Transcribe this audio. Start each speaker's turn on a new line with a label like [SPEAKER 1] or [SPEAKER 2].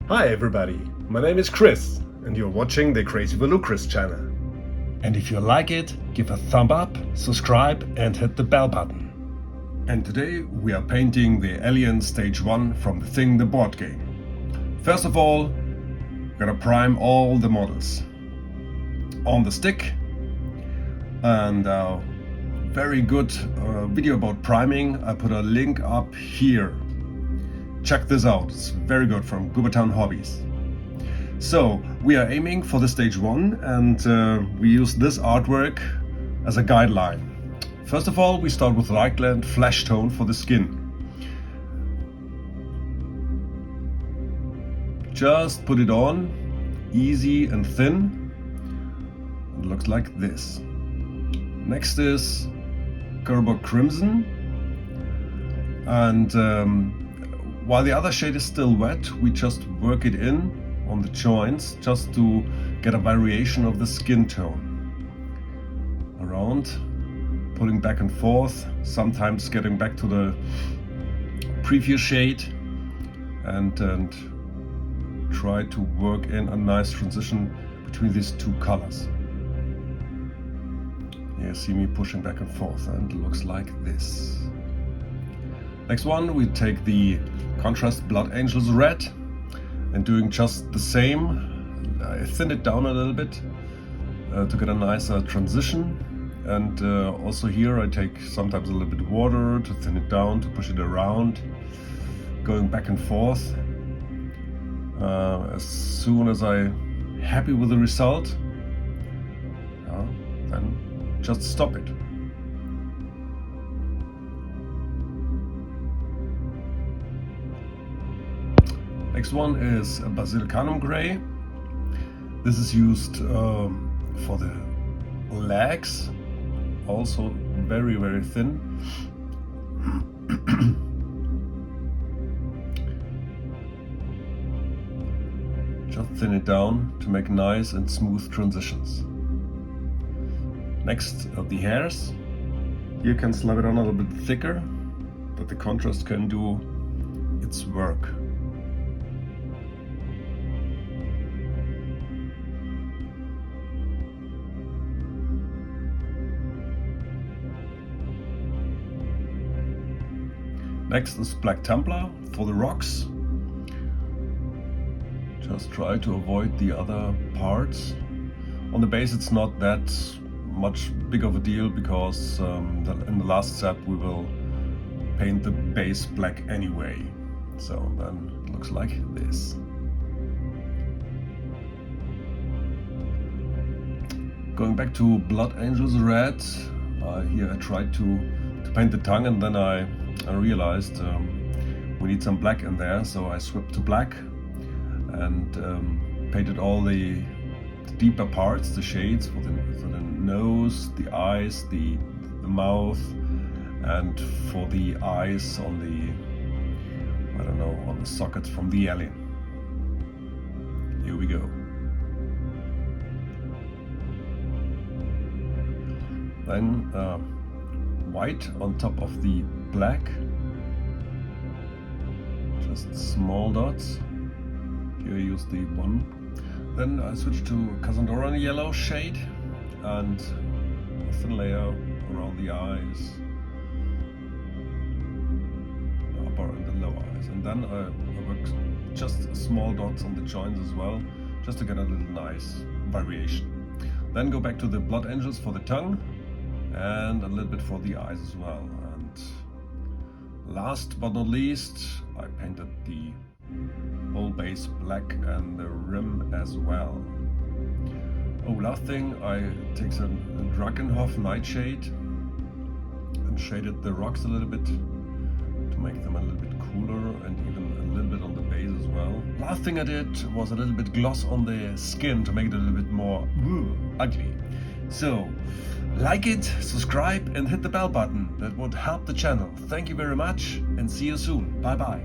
[SPEAKER 1] Hi everybody, my name is Chris and you're watching the Crazy volucris channel. And if you like it, give a thumb up, subscribe and hit the bell button. And today we are painting the Alien Stage 1 from the Thing the board game. First of all, we're gonna prime all the models on the stick, and very good video about priming. I put a link up here. Check this out, it's very good, from Goobertown Hobbies. So we are aiming for the stage 1 and we use this artwork as a guideline. First of all, we start with Light Flesh Tone for the skin. Just put it on, easy and thin. It looks like this. Next is Kerber Crimson, and while the other shade is still wet, we just work it in on the joints just to get a variation of the skin tone. Around, pulling back and forth, sometimes getting back to the previous shade, and try to work in a nice transition between these two colors. You see me pushing back and forth, and it looks like this. Next one, we take the contrast Blood Angels Red and doing just the same. I thin it down a little bit to get a nicer transition, and also here I take sometimes a little bit of water to thin it down, to push it around, going back and forth. As soon as I'm happy with the result, then just stop it. Next one is a Basilicanum Gray. This is used for the legs, also very, very thin. Just thin it down to make nice and smooth transitions. Next, the hairs. You can slap it on a little bit thicker, but the contrast can do its work. Next is Black Templar for the rocks. Just try to avoid the other parts. On the base it's not that much big of a deal, because in the last step we will paint the base black anyway. So then it looks like this. Going back to Blood Angels Red, here I tried to paint the tongue, and then I realized we need some black in there, so I swapped to black and painted all the deeper parts, the shades for the nose, the eyes, the mouth, and for the eyes on the, I don't know, on the sockets from the alien. Here we go. Then white on top of the black, just small dots. Here I use the one. Then I switch to Cassandoran yellow shade and a thin layer around the eyes, the upper and the lower eyes. And then I work just small dots on the joints as well, just to get a little nice variation. Then go back to the Blood Angels for the tongue, and a little bit for the eyes as well. And last but not least, I painted the whole base black and the rim as well. Oh, last thing, I take some Drakenhof Nightshade and shaded the rocks a little bit to make them a little bit cooler, and even a little bit on the base as well. Last thing I did was a little bit gloss on the skin to make it a little bit more ugly. So, like it, subscribe and hit the bell button. That would help the channel. Thank you very much and see you soon. Bye bye.